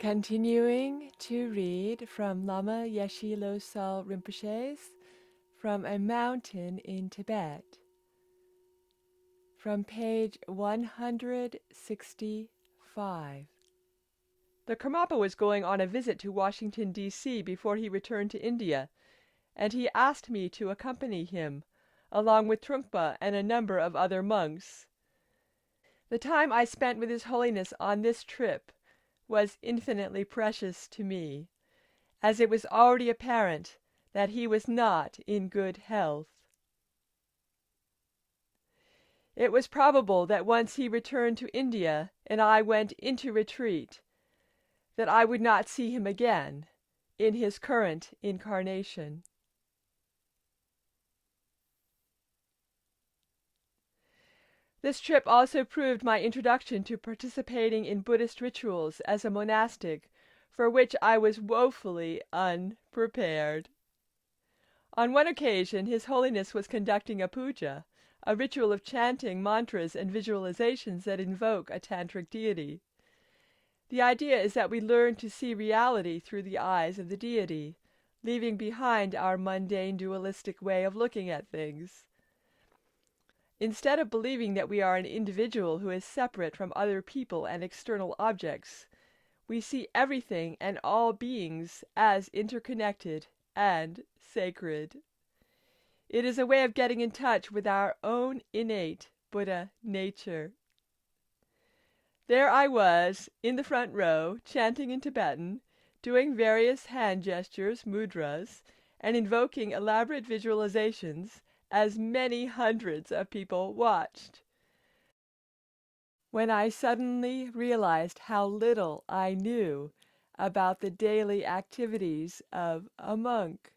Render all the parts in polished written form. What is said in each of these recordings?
Continuing to read from Lama Yeshe Losal Rinpoche's From a Mountain in Tibet, from page 165. The Karmapa was going on a visit to Washington, D.C. before he returned to India, and he asked me to accompany him, along with Trungpa and a number of other monks. The time I spent with His Holiness on this trip was infinitely precious to me, as it was already apparent that he was not in good health. It was probable that once he returned to India and I went into retreat, that I would not see him again in his current incarnation. This trip also proved my introduction to participating in Buddhist rituals as a monastic, for which I was woefully unprepared. On one occasion, His Holiness was conducting a puja, a ritual of chanting mantras and visualizations that invoke a tantric deity. The idea is that we learn to see reality through the eyes of the deity, leaving behind our mundane dualistic way of looking at things. Instead of believing that we are an individual who is separate from other people and external objects, we see everything and all beings as interconnected and sacred. It is a way of getting in touch with our own innate Buddha nature. There I was, in the front row, chanting in Tibetan, doing various hand gestures, mudras, and invoking elaborate visualizations, as many hundreds of people watched, when I suddenly realized how little I knew about the daily activities of a monk.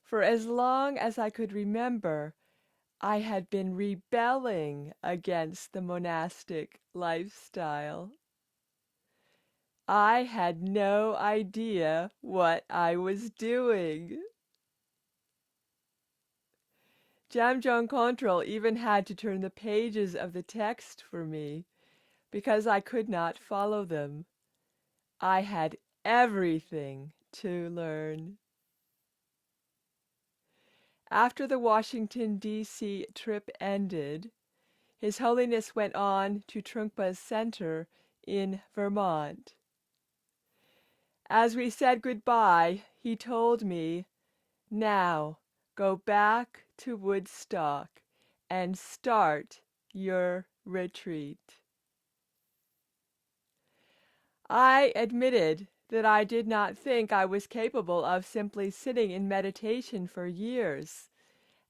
For as long as I could remember, I had been rebelling against the monastic lifestyle. I had no idea what I was doing. Jamjong Control even had to turn the pages of the text for me, because I could not follow them. I had everything to learn. After the Washington, D.C. trip ended, His Holiness went on to Trungpa's Center in Vermont. As we said goodbye, he told me, "Now, go back to Woodstock and start your retreat." I admitted that I did not think I was capable of simply sitting in meditation for years,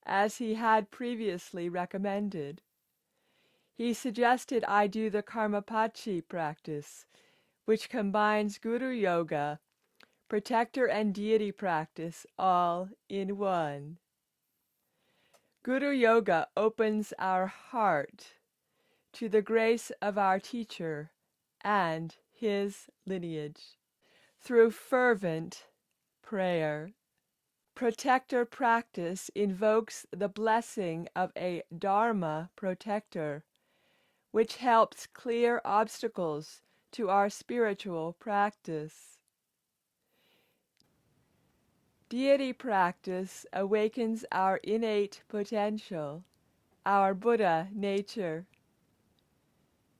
as he had previously recommended. He suggested I do the Karmapachi Practice, which combines Guru Yoga, protector and deity practice all in one. Guru Yoga opens our heart to the grace of our teacher and his lineage through fervent prayer. Protector practice invokes the blessing of a Dharma protector, which helps clear obstacles to our spiritual practice. Deity practice awakens our innate potential, our Buddha nature.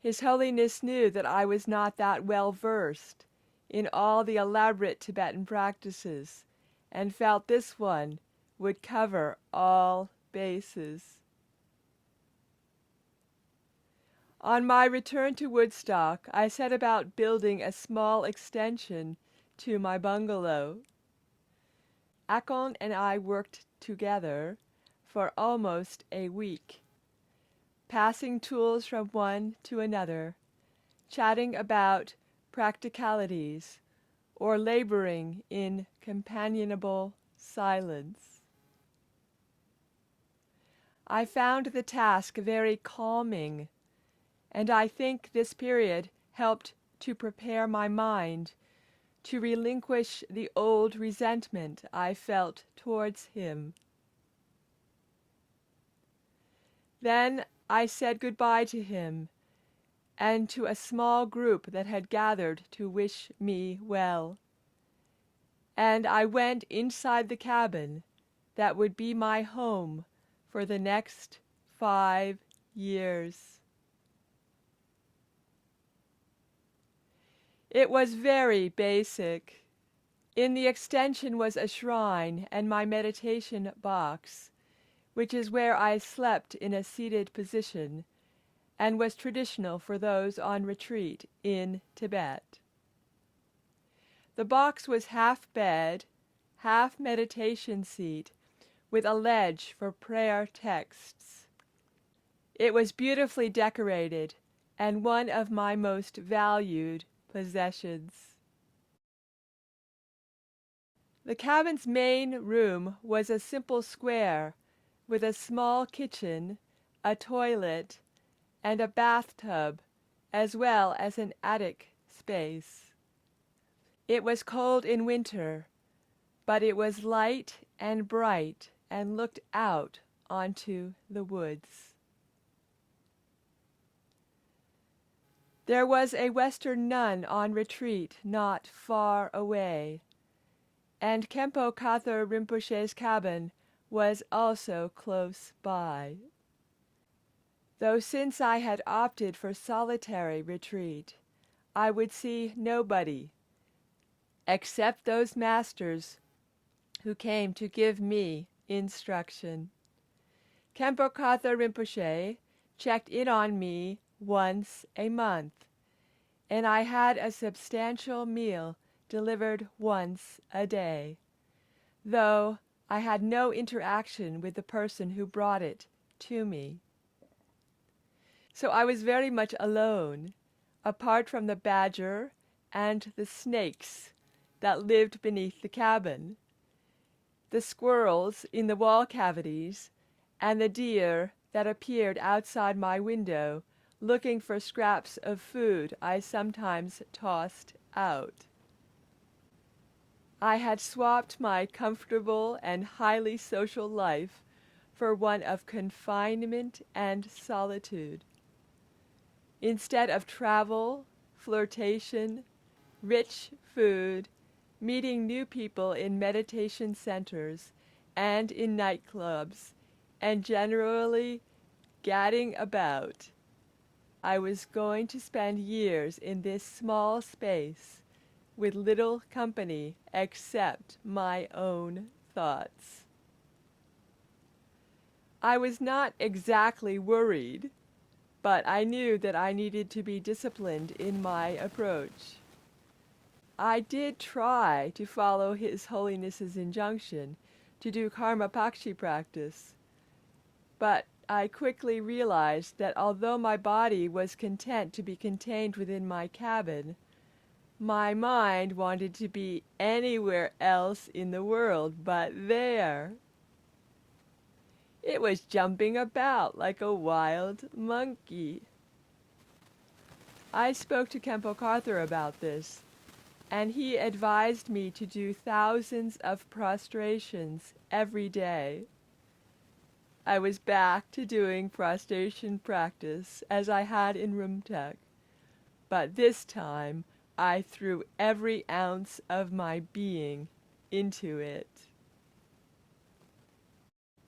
His Holiness knew that I was not that well versed in all the elaborate Tibetan practices, and felt this one would cover all bases. On my return to Woodstock, I set about building a small extension to my bungalow. Akon and I worked together for almost a week, passing tools from one to another, chatting about practicalities, or laboring in companionable silence. I found the task very calming, and I think this period helped to prepare my mind to relinquish the old resentment I felt towards him. Then I said goodbye to him and to a small group that had gathered to wish me well. And I went inside the cabin that would be my home for the next 5 years. It was very basic. In the extension was a shrine and my meditation box, which is where I slept in a seated position and was traditional for those on retreat in Tibet. The box was half bed, half meditation seat, with a ledge for prayer texts. It was beautifully decorated and one of my most valued possessions. The cabin's main room was a simple square with a small kitchen, a toilet, and a bathtub, as well as an attic space. It was cold in winter, but it was light and bright and looked out onto the woods. There was a Western nun on retreat not far away, and Khenpo Kathar Rinpoche's cabin was also close by. Though since I had opted for solitary retreat, I would see nobody except those masters who came to give me instruction. Khenpo Kathar Rinpoche checked in on me once a month, and I had a substantial meal delivered once a day, though I had no interaction with the person who brought it to me. So I was very much alone, apart from the badger and the snakes that lived beneath the cabin, the squirrels in the wall cavities, and the deer that appeared outside my window looking for scraps of food I sometimes tossed out. I had swapped my comfortable and highly social life for one of confinement and solitude. Instead of travel, flirtation, rich food, meeting new people in meditation centers and in nightclubs, and generally gadding about, I was going to spend years in this small space with little company except my own thoughts. I was not exactly worried, but I knew that I needed to be disciplined in my approach. I did try to follow His Holiness's injunction to do Karmapachi practice, but I quickly realized that although my body was content to be contained within my cabin, my mind wanted to be anywhere else in the world but there. It was jumping about like a wild monkey. I spoke to Khenpo Karthar about this, and he advised me to do thousands of prostrations every day. I was back to doing prostration practice as I had in Rumtek, but this time I threw every ounce of my being into it.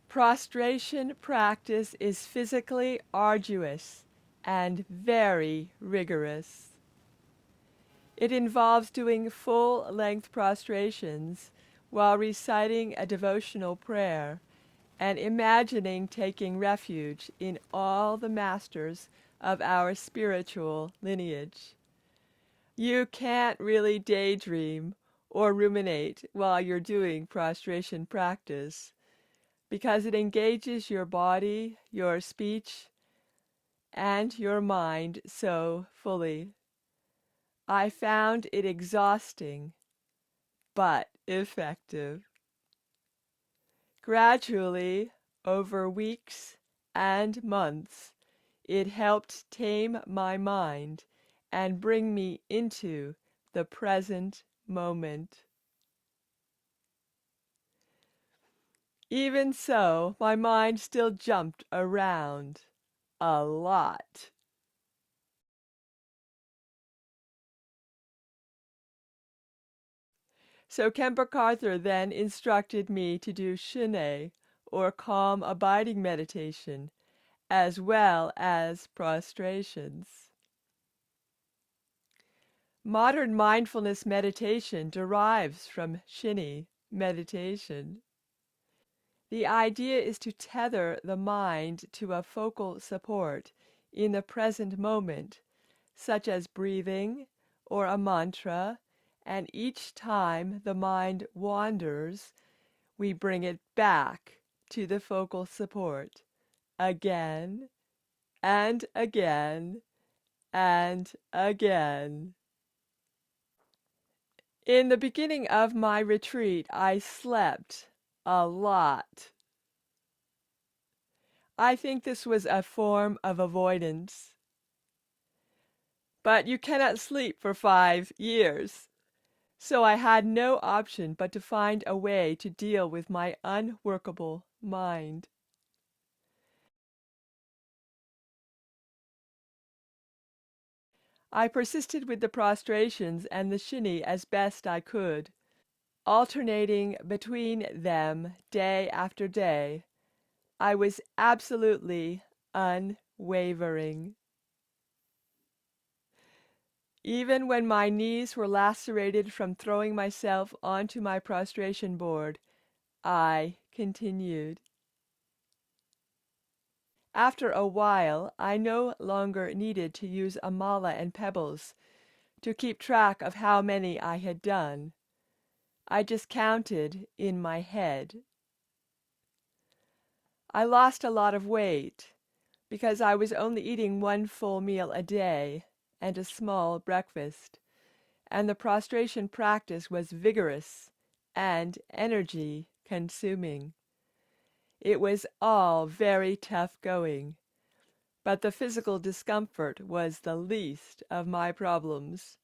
Prostration practice is physically arduous and very rigorous. It involves doing full-length prostrations while reciting a devotional prayer and imagining taking refuge in all the masters of our spiritual lineage. You can't really daydream or ruminate while you're doing prostration practice because it engages your body, your speech, and your mind so fully. I found it exhausting, but effective. Gradually, over weeks and months, it helped tame my mind and bring me into the present moment. Even so, my mind still jumped around a lot. So Khenpo Karthar then instructed me to do shine, or calm abiding meditation, as well as prostrations. Modern mindfulness meditation derives from shine meditation. The idea is to tether the mind to a focal support in the present moment, such as breathing or a mantra, and each time the mind wanders, we bring it back to the focal support again and again and again. In the beginning of my retreat, I slept a lot. I think this was a form of avoidance. But you cannot sleep for 5 years. So I had no option but to find a way to deal with my unworkable mind. I persisted with the prostrations and the shini as best I could, alternating between them day after day. I was absolutely unwavering. Even when my knees were lacerated from throwing myself onto my prostration board, I continued. After a while, I no longer needed to use a mala and pebbles to keep track of how many I had done. I just counted in my head. I lost a lot of weight because I was only eating 1 full meal a day and a small breakfast, and the prostration practice was vigorous and energy-consuming. It was all very tough going, but the physical discomfort was the least of my problems.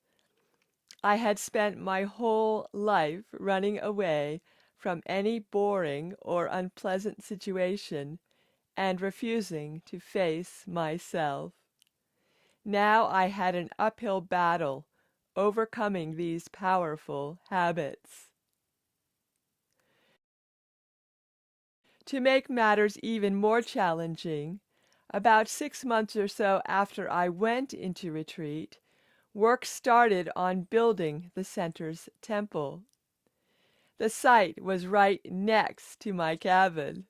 I had spent my whole life running away from any boring or unpleasant situation and refusing to face myself. Now I had an uphill battle overcoming these powerful habits. To make matters even more challenging, about 6 months or so after I went into retreat, work started on building the center's temple. The site was right next to my cabin.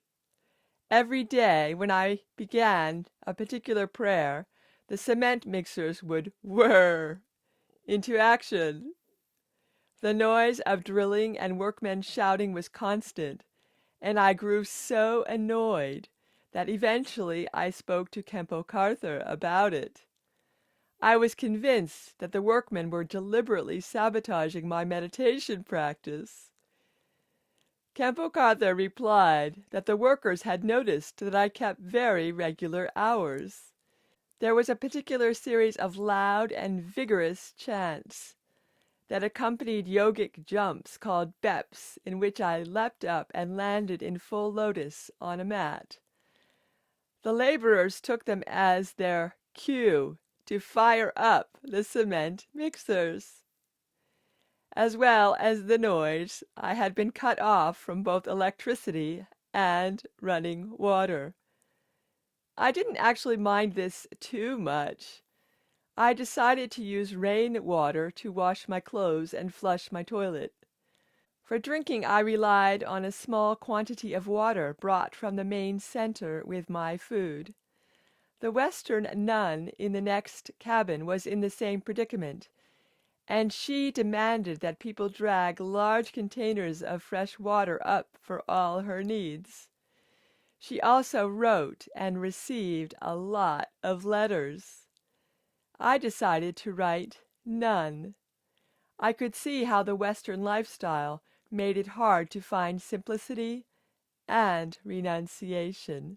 Every day when I began a particular prayer, the cement mixers would whir into action. The noise of drilling and workmen shouting was constant, and I grew so annoyed that eventually I spoke to Khenpo Karthar about it. I was convinced that the workmen were deliberately sabotaging my meditation practice. Khenpo Karthar replied that the workers had noticed that I kept very regular hours. There was a particular series of loud and vigorous chants that accompanied yogic jumps called beps, in which I leapt up and landed in full lotus on a mat. The laborers took them as their cue to fire up the cement mixers. As well as the noise, I had been cut off from both electricity and running water. I didn't actually mind this too much. I decided to use rain water to wash my clothes and flush my toilet. For drinking, I relied on a small quantity of water brought from the main center with my food. The Western nun in the next cabin was in the same predicament, and she demanded that people drag large containers of fresh water up for all her needs. She also wrote and received a lot of letters. I decided to write none. I could see how the Western lifestyle made it hard to find simplicity and renunciation.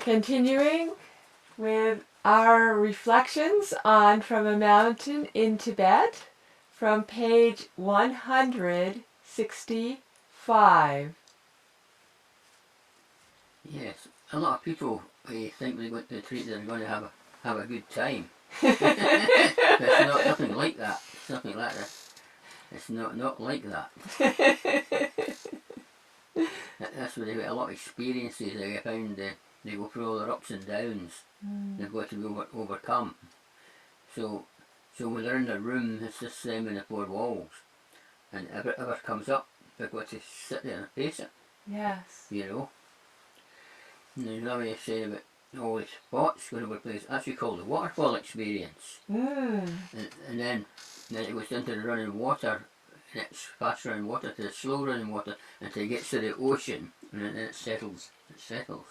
Continuing with our reflections on From a Mountain in Tibet from page 165. Yes, a lot of people think they go to the retreat they're going to have a good time. It's not nothing like that. It's nothing like that. It's not like that. That's where they get a lot of experiences. They found they go through all their ups and downs. They've got to be overcome. So when they're in the room, it's just them in the four walls, and whatever comes up, they've got to sit there and face it. Yes. You know. And there's another way of saying about all these thoughts going over the place. That's what we call the waterfall experience. And then it goes into the running water, and it's fast running water to the slow running water until it gets to the ocean, and then it settles. It settles.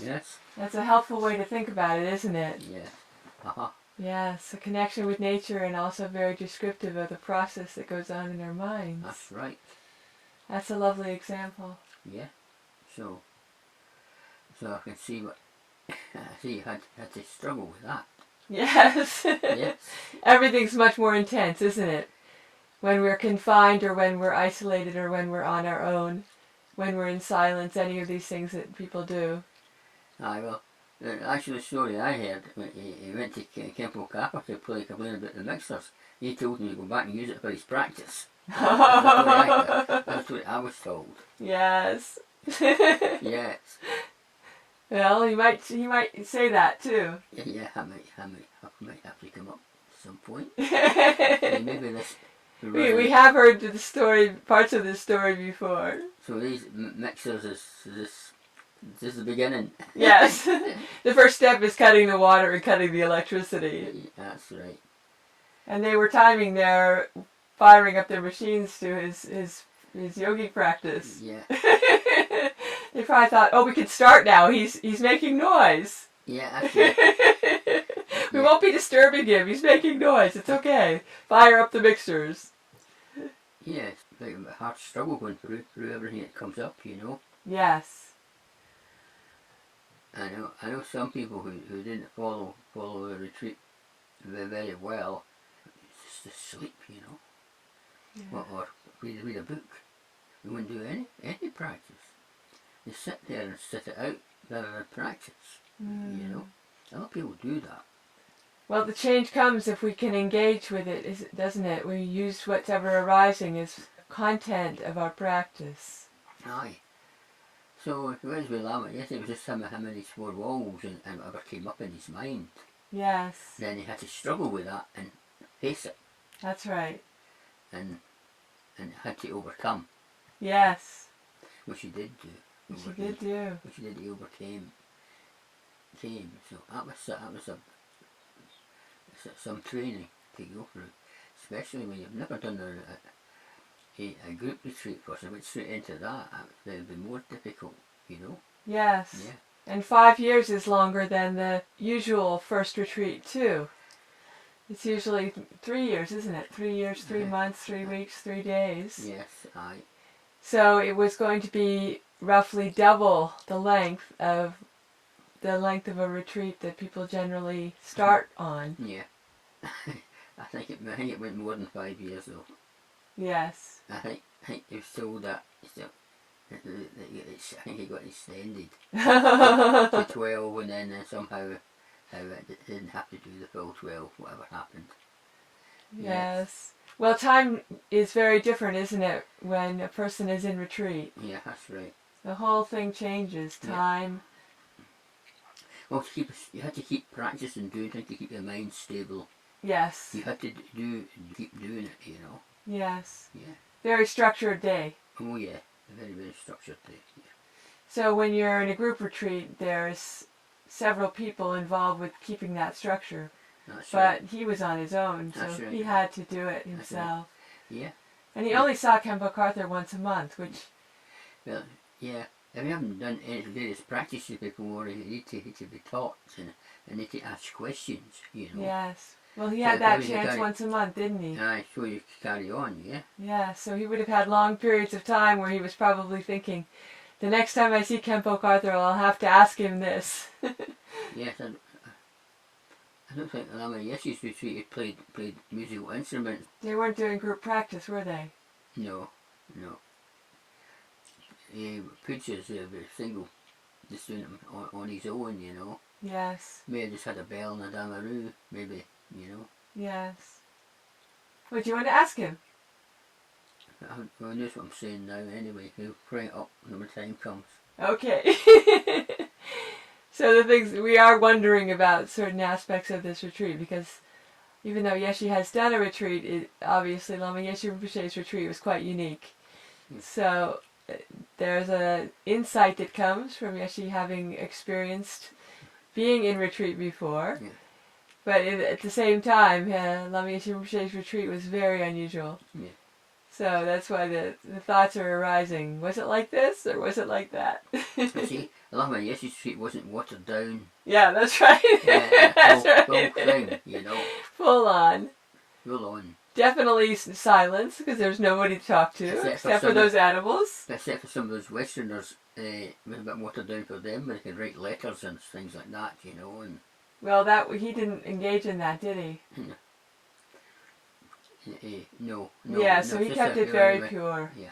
Yes? That's a helpful way to think about it, isn't it? Yeah. Yes, a connection with nature, and also very descriptive of the process that goes on in our minds. That's right. That's a lovely example. Yeah. So I can see what you had to struggle with that. Yes. Yes. Everything's much more intense, isn't it? When we're confined, or when we're isolated, or when we're on our own, when we're in silence, any of these things that people do. Aye, well, actually the story I heard, when he went to Kempo Kappa to complain about the mixers, he told him to go back and use it for his practice. That's what I was told. Yes. Yes. Well, he might say that too. Yeah, I might have to come up at some point. Maybe this. We have heard the story, parts of this story before. So these mixers is the beginning. Yes. The first step is cutting the water and cutting the electricity. That's right. And they were timing firing up their machines to his yogic practice. Yeah. They probably thought, oh, we can start now. He's making noise. Yeah, that's right. We won't be disturbing him. He's making noise. It's okay. Fire up the mixers. Yeah, it's like a hard struggle going through everything that comes up, you know. Yes. I know some people who didn't follow the retreat very well, just to sleep, you know. Yeah. Or read a book. They wouldn't do any practice. They sit there and sit it out rather than practice. You know. A lot of people do that. Well, the change comes if we can engage with it, doesn't it? We use whatever arising as content of our practice. Aye. So if it was with Lama, yes, it was just him and his four walls and whatever came up in his mind. Yes. Then he had to struggle with that and face it. That's right. And had to overcome. Yes. Which he did do. Which he he overcame. So that was some training to go through, especially when you've never done a group retreat first. I went straight into that. It would be more difficult, you know. Yes. Yeah. And 5 years is longer than the usual first retreat too. It's usually 3 years, isn't it? 3 years, 3 months, 3 weeks, 3 days. Yes, aye. So it was going to be roughly double the length of a retreat that people generally start on. Yeah. I think it went more than 5 years though. Yes. I think it was told that I think it got extended to 12, and then somehow it didn't have to do the full 12, whatever happened. Yes. Well, time is very different, isn't it, when a person is in retreat? Yeah, that's right. The whole thing changes. Time. Yeah. Well, you had to keep practicing doing things to keep your mind stable. Yes. You had to keep doing it, you know. Yes. Yeah. Very structured day. Oh yeah, a very, very structured day. Yeah. So when you're in a group retreat, there's several people involved with keeping that structure. That's but right. he was on his own, so right. he had to do it himself. Right. Yeah. And he only saw Khenpo Karthar once a month, which... Well, yeah. If you haven't done any various practices before, you need to be taught and need to ask questions, you know. Yes. Well, he had that chance once a month, didn't he? Aye, so you carry on, yeah. Yeah, so he would have had long periods of time where he was probably thinking, the next time I see Khenpo Karthar, I'll have to ask him this. Yes, I don't think Lama Yeshe's retreat played musical instruments. They weren't doing group practice, were they? No. Preachers were single, just doing it on his own, you know. Yes. Maybe just had a bell and a damaroo, maybe, you know. Yes. What do you want to ask him? Well, knows what I'm saying now anyway. He'll bring it up when the time comes. Okay. So the things we are wondering about certain aspects of this retreat, because even though Yeshe has done a retreat, obviously Lama Yeshe Rinpoche's retreat was quite unique. Yes. So there's a insight that comes from Yeshe having experienced being in retreat before. Yeah. But at the same time, Lama Yeshe Rinpoche's retreat was very unusual. Yeah. So that's why the thoughts are arising. Was it like this, or was it like that? See, Lama Yeshe's street wasn't watered down. Yeah, that's right. That's right. Full thing, you know. Full on. Full on. Definitely silence, because there's nobody to talk to, except for those animals. Except for some of those Westerners, it was a bit watered down for them, but they could write letters and things like that, you know. And well, he didn't engage in that, did he? No. Yeah, so he kept it very pure. Yeah.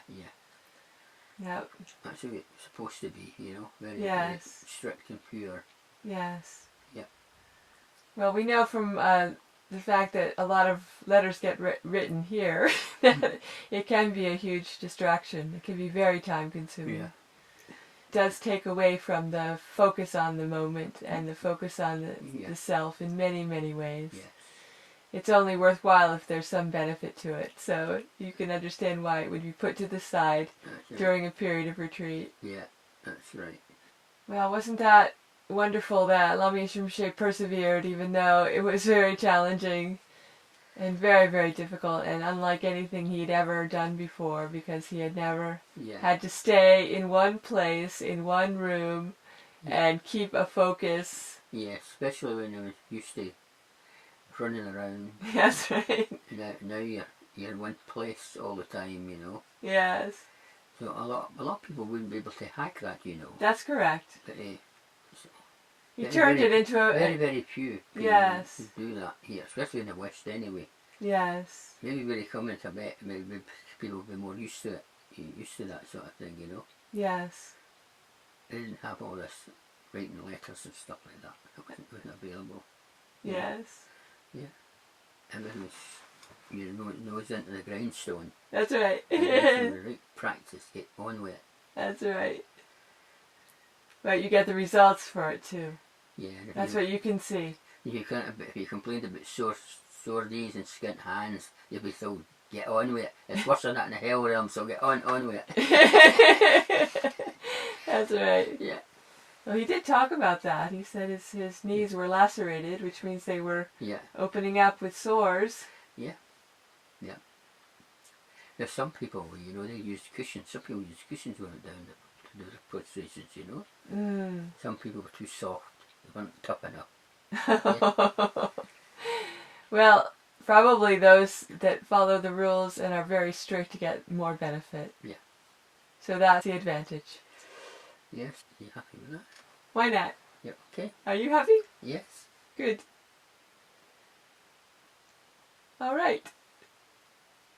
Yep. That's how it's supposed to be, you know. Very, Yes. very strict and pure. Yes. Yeah. Well, we know from the fact that a lot of letters get written here that it can be a huge distraction. It can be very time consuming. Yeah. It does take away from the focus on the moment and the focus on the self in many, many ways. Yes. It's only worthwhile if there's some benefit to it. So you can understand why it would be put to the side during a period of retreat. Yeah, that's right. Well, wasn't that wonderful that Lama Yeshe Rinpoche persevered, even though it was very challenging and very, very difficult, and unlike anything he'd ever done before, because he had never had to stay in one place, in one room, and keep a focus. Yeah, especially when I was used to running around. That's right. Now you're in one place all the time, you know. Yes. So a lot of people wouldn't be able to hack that, you know. That's correct. But he turned it into a very few people do that here, especially in the West anyway. Yes. Maybe when they come into Tibet, maybe people will be more used to it, used to that sort of thing, you know. Yes. They didn't have all this writing letters and stuff like that. It wasn't available. Yes. Yeah. Everything was your nose into the grindstone. That's right. The right practice, get on with it. That's right. But you get the results for it too. Yeah. That's what you can see. If you complained about sore knees and skint hands, you'll be told, get on with it. It's worse than that in the hell realm, so get on with it. That's right. Yeah. Well, he did talk about that. He said his knees were lacerated, which means they were opening up with sores. Yeah. Yeah. There's some people, you know, they use cushions. Some people use cushions when they're down to do the prostrations, you know. Mm. Some people were too soft. They weren't tough enough. Yeah. Well, probably those that follow the rules and are very strict get more benefit. Yeah. So that's the advantage. Yes. Are you happy with that? Why not? Yeah. Okay. Are you happy? Yes. Good. All right.